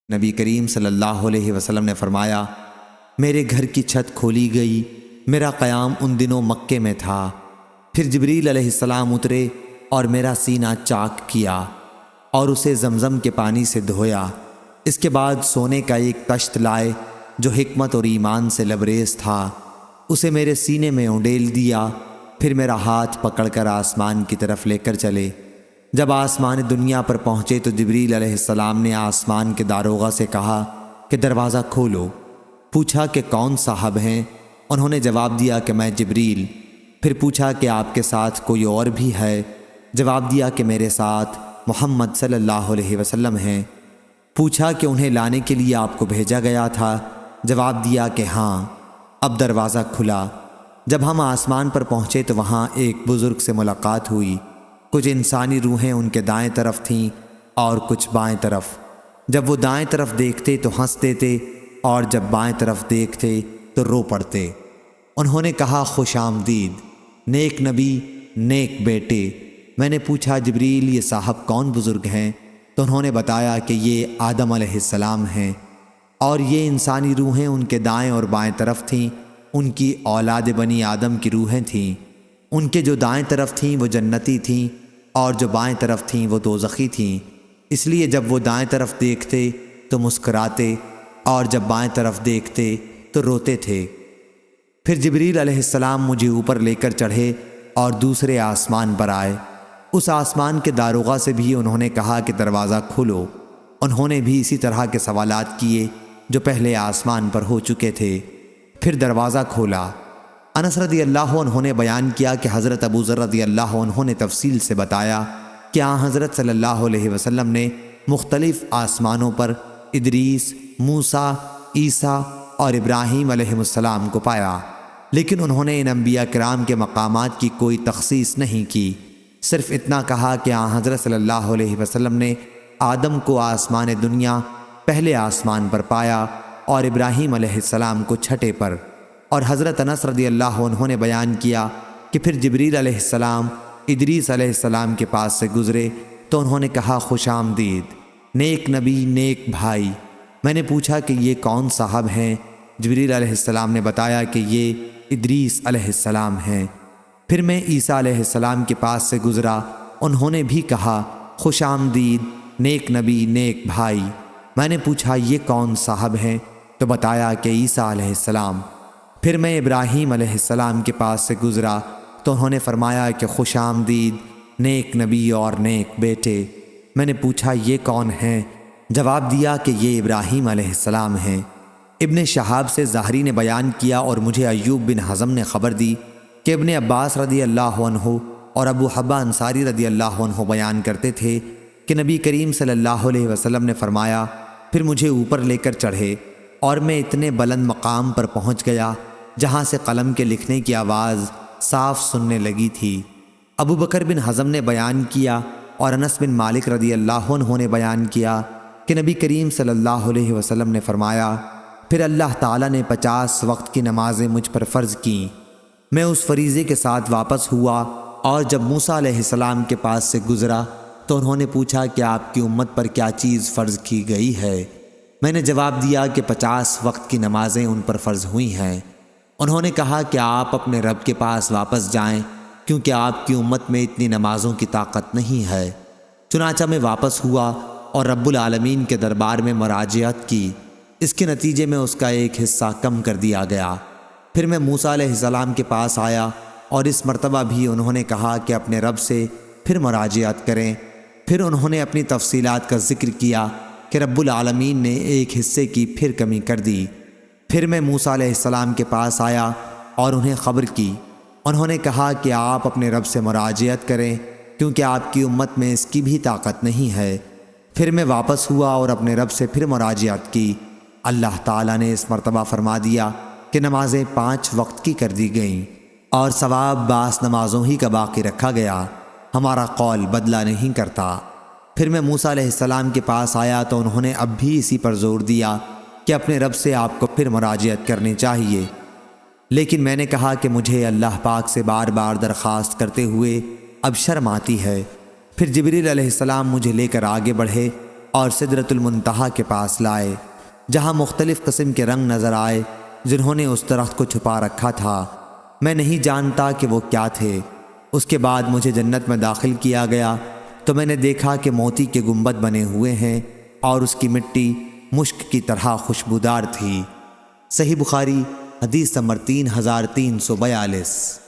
نبی کریم صلی اللہ علیہ وسلم نے فرمایا، میرے گھر کی چھت کھولی گئی، میرا قیام ان دنوں مکے میں تھا۔ پھر جبریل علیہ السلام اترے اور میرا سینہ چاک کیا اور اسے زمزم کے پانی سے دھویا۔ اس کے بعد سونے کا ایک تشت لائے جو حکمت اور ایمان سے لبریز تھا، اسے میرے سینے میں اونڈیل دیا۔ پھر میرا ہاتھ پکڑ کر آسمان کی طرف لے کر چلے۔ جب آسمان دنیا پر پہنچے تو جبریل علیہ السلام نے آسمان کے داروغہ سے کہا کہ دروازہ کھولو۔ پوچھا کہ کون صاحب ہیں؟ انہوں نے جواب دیا کہ میں جبریل۔ پھر پوچھا کہ آپ کے ساتھ کوئی اور بھی ہے؟ جواب دیا کہ میرے ساتھ محمد صلی اللہ علیہ وسلم ہیں۔ پوچھا کہ انہیں لانے کے لیے آپ کو بھیجا گیا تھا؟ جواب دیا کہ ہاں۔ اب دروازہ کھلا۔ جب ہم آسمان پر پہنچے تو وہاں ایک بزرگ سے ملاقات ہوئی۔ کچھ انسانی روحیں ان کے دائیں طرف تھیں اور کچھ بائیں طرف۔ جب وہ دائیں طرف دیکھتے تو ہنس دیتے اور جب بائیں طرف دیکھتے تو رو پڑتے۔ انہوں نے کہا، خوش آمدید نیک نبی، نیک بیٹے۔ میں نے پوچھا، جبریل یہ صاحب کون بزرگ ہیں؟ تو انہوں نے بتایا کہ یہ آدم علیہ السلام ہیں، اور یہ انسانی روحیں ان کے دائیں اور بائیں طرف تھیں۔ ان کی اولاد بنی آدم کی روحیں تھیں۔ ان کے جو دائیں طرف تھیں وہ جنتی تھیں اور جو بائیں طرف تھیں وہ دوزخی تھیں۔ اس لیے جب وہ دائیں طرف دیکھتے تو مسکراتے اور جب بائیں طرف دیکھتے تو روتے تھے۔ پھر جبریل علیہ السلام مجھے اوپر لے کر چڑھے اور دوسرے آسمان پر آئے۔ اس آسمان کے داروغہ سے بھی انہوں نے کہا کہ دروازہ کھولو۔ انہوں نے بھی اسی طرح کے سوالات کیے جو پہلے آسمان پر ہو چکے تھے۔ پھر دروازہ کھولا۔ انس رضی اللہ عنہ نے بیان کیا کہ حضرت ابو ذر رضی اللہ عنہ نے تفصیل سے بتایا کہ حضرت صلی اللہ علیہ وسلم نے مختلف آسمانوں پر ادریس، موسیٰ، عیسیٰ اور ابراہیم علیہ السلام کو پایا، لیکن انہوں نے ان انبیاء کرام کے مقامات کی کوئی تخصیص نہیں کی۔ صرف اتنا کہا کہ حضرت صلی اللہ علیہ وسلم نے آدم کو آسمان دنیا پہلے آسمان پر پایا اور ابراہیم علیہ السلام کو چھٹے پر۔ اور حضرت انس رضی اللہ عنہ نے بیان کیا کہ پھر جبریل علیہ السلام ادریس علیہ السلام کے پاس سے گزرے تو انہوں نے کہا، خوش آمدید نیک نبی، نیک بھائی۔ میں نے پوچھا کہ یہ کون صاحب ہیں؟ جبریل علیہ السلام نے بتایا کہ یہ ادریس علیہ السلام ہیں۔ پھر میں عیسیٰ علیہ السلام کے پاس سے گزرا، انہوں نے بھی کہا، خوش آمدید نیک نبی، نیک بھائی۔ میں نے پوچھا، یہ کون صاحب ہیں؟ تو بتایا کہ عیسیٰ علیہ السلام۔ پھر میں ابراہیم علیہ السلام کے پاس سے گزرا تو انہوں نے فرمایا کہ خوش آمدید نیک نبی اور نیک بیٹے۔ میں نے پوچھا، یہ کون ہیں؟ جواب دیا کہ یہ ابراہیم علیہ السلام ہیں۔ ابن شہاب سے ظاہری نے بیان کیا اور مجھے ایوب بن حزم نے خبر دی کہ ابن عباس رضی اللہ عنہ اور ابو حبہ انصاری رضی اللہ عنہ بیان کرتے تھے کہ نبی کریم صلی اللہ علیہ وسلم نے فرمایا، پھر مجھے اوپر لے کر چڑھے اور میں اتنے بلند مقام پر پہنچ گیا جہاں سے قلم کے لکھنے کی آواز صاف سننے لگی تھی۔ ابو بکر بن حزم نے بیان کیا اور انس بن مالک رضی اللہ عنہ نے بیان کیا کہ نبی کریم صلی اللہ علیہ وسلم نے فرمایا، پھر اللہ تعالیٰ نے 50 وقت کی نمازیں مجھ پر فرض کیں۔ میں اس فریضے کے ساتھ واپس ہوا اور جب موسیٰ علیہ السلام کے پاس سے گزرا تو انہوں نے پوچھا کہ آپ کی امت پر کیا چیز فرض کی گئی ہے؟ میں نے جواب دیا کہ 50 وقت کی نمازیں ان پر فرض ہوئی ہیں۔ انہوں نے کہا کہ آپ اپنے رب کے پاس واپس جائیں کیونکہ آپ کی امت میں اتنی نمازوں کی طاقت نہیں ہے۔ چنانچہ میں واپس ہوا اور رب العالمین کے دربار میں مراجعت کی۔ اس کے نتیجے میں اس کا ایک حصہ کم کر دیا گیا۔ پھر میں موسیٰ علیہ السلام کے پاس آیا اور اس مرتبہ بھی انہوں نے کہا کہ اپنے رب سے پھر مراجعت کریں۔ پھر انہوں نے اپنی تفصیلات کا ذکر کیا کہ رب العالمین نے ایک حصے کی پھر کمی کر دی۔ پھر میں موسیٰ علیہ السلام کے پاس آیا اور انہیں خبر کی۔ انہوں نے کہا کہ آپ اپنے رب سے مراجعت کریں کیونکہ آپ کی امت میں اس کی بھی طاقت نہیں ہے۔ پھر میں واپس ہوا اور اپنے رب سے پھر مراجعت کی۔ اللہ تعالیٰ نے اس مرتبہ فرما دیا کہ نمازیں 5 وقت کی کر دی گئیں اور ثواب بعض نمازوں ہی کا باقی رکھا گیا۔ ہمارا قول بدلہ نہیں کرتا۔ پھر میں موسیٰ علیہ السلام کے پاس آیا تو انہوں نے اب بھی اسی پر زور دیا کہ اپنے رب سے آپ کو پھر مراجعت کرنی چاہیے، لیکن میں نے کہا کہ مجھے اللہ پاک سے بار بار درخواست کرتے ہوئے اب شرم آتی ہے۔ پھر جبریل علیہ السلام مجھے لے کر آگے بڑھے اور سدرۃ المنتہا کے پاس لائے، جہاں مختلف قسم کے رنگ نظر آئے جنہوں نے اس درخت کو چھپا رکھا تھا۔ میں نہیں جانتا کہ وہ کیا تھے۔ اس کے بعد مجھے جنت میں داخل کیا گیا تو میں نے دیکھا کہ موتی کے گنبد بنے ہوئے ہیں اور اس کی مٹی مشک کی طرح خوشبودار تھی۔ صحیح بخاری حدیث نمبر 3342۔